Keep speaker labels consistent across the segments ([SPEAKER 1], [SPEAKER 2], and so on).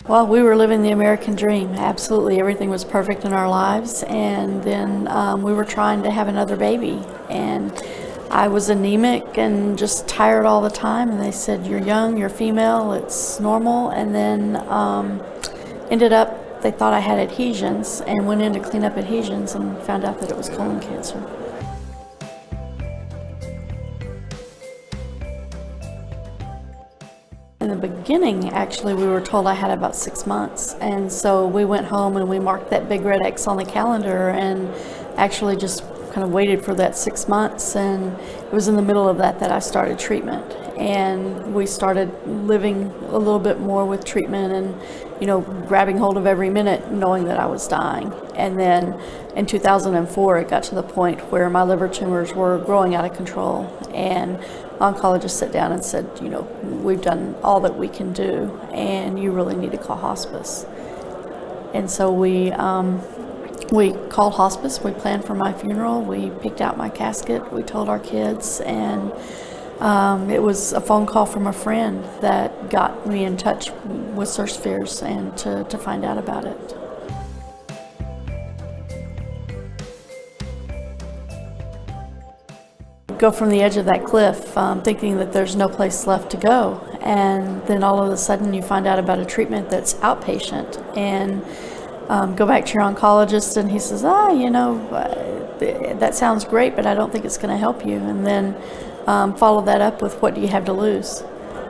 [SPEAKER 1] Well, we were living the American dream. Absolutely, everything was perfect in our lives, and then we were trying to have another baby, and I was anemic and just tired all the time, and they said, "You're young, you're female, it's normal," and then ended up, they thought I had adhesions, and went in to clean up adhesions and found out that it was colon cancer. In the beginning, actually, we were told I had about 6 months, and so we went home and we marked that big red X on the calendar and actually just kind of waited for that 6 months, and it was in the middle of that I started treatment, and we started living a little bit more with treatment and, you know, grabbing hold of every minute knowing that I was dying. And then in 2004 it got to the point where my liver tumors were growing out of control, and oncologist sat down and said, you know, we've done all that we can do and you really need to call hospice. And so we called hospice, we planned for my funeral, we picked out my casket, we told our kids, and it was a phone call from a friend that got me in touch with Sirtex and to find out about it. Go from the edge of that cliff thinking that there's no place left to go, and then all of a sudden you find out about a treatment that's outpatient, and go back to your oncologist and he says, you know, that sounds great, but I don't think it's going to help you, and then follow that up with, what do you have to lose?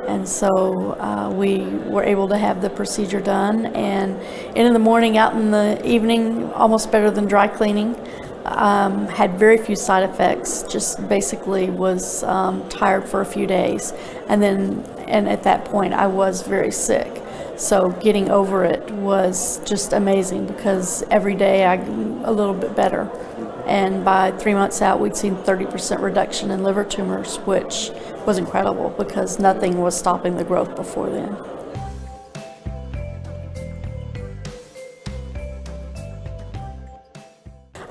[SPEAKER 1] And so we were able to have the procedure done, and in the morning, out in the evening, almost better than dry cleaning. Had very few side effects, just basically was tired for a few days, and at that point I was very sick. So getting over it was just amazing, because every day I got a little bit better, and by 3 months out we'd seen 30% reduction in liver tumors, which was incredible because nothing was stopping the growth before then.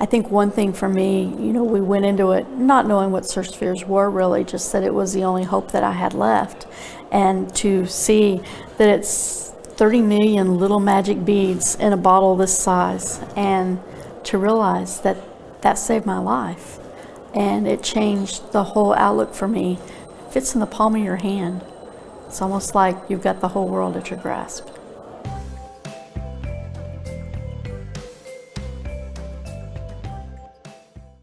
[SPEAKER 1] I think one thing for me, you know, we went into it not knowing what Sirtex were really, just that it was the only hope that I had left. And to see that it's 30 million little magic beads in a bottle this size, and to realize that that saved my life. And it changed the whole outlook for me. It fits in the palm of your hand. It's almost like you've got the whole world at your grasp.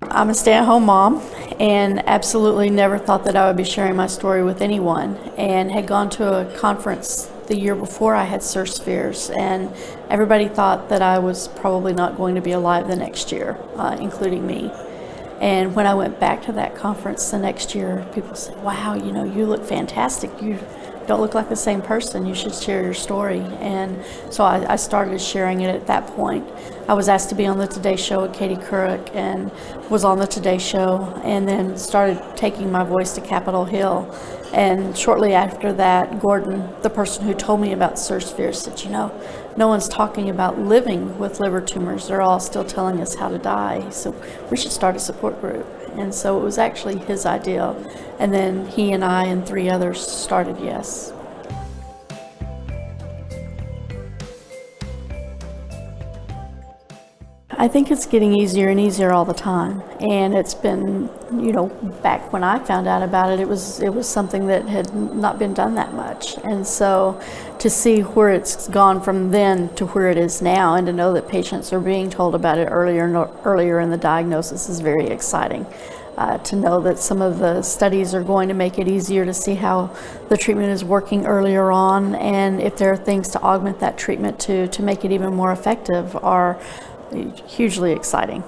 [SPEAKER 1] I'm a stay-at-home mom, and absolutely never thought that I would be sharing my story with anyone, and had gone to a conference the year before I had Sirtex, and everybody thought that I was probably not going to be alive the next year, including me. And when I went back to that conference the next year, people said, wow, you know, you look fantastic. You don't look like the same person. You should share your story. And so I started sharing it at that point. I was asked to be on the Today Show with Katie Couric, and was on the Today Show, and then started taking my voice to Capitol Hill. And shortly after that, Gordon, the person who told me about Sirtex, said, you know, no one's talking about living with liver tumors. They're all still telling us how to die. So we should start a support group. And so it was actually his idea. And then he and I and 3 others started YES. I think it's getting easier and easier all the time, and it's been, you know, back when I found out about it, it was something that had not been done that much, and so to see where it's gone from then to where it is now, and to know that patients are being told about it earlier in the diagnosis is very exciting. To know that some of the studies are going to make it easier to see how the treatment is working earlier on, and if there are things to augment that treatment to make it even more effective, are hugely exciting.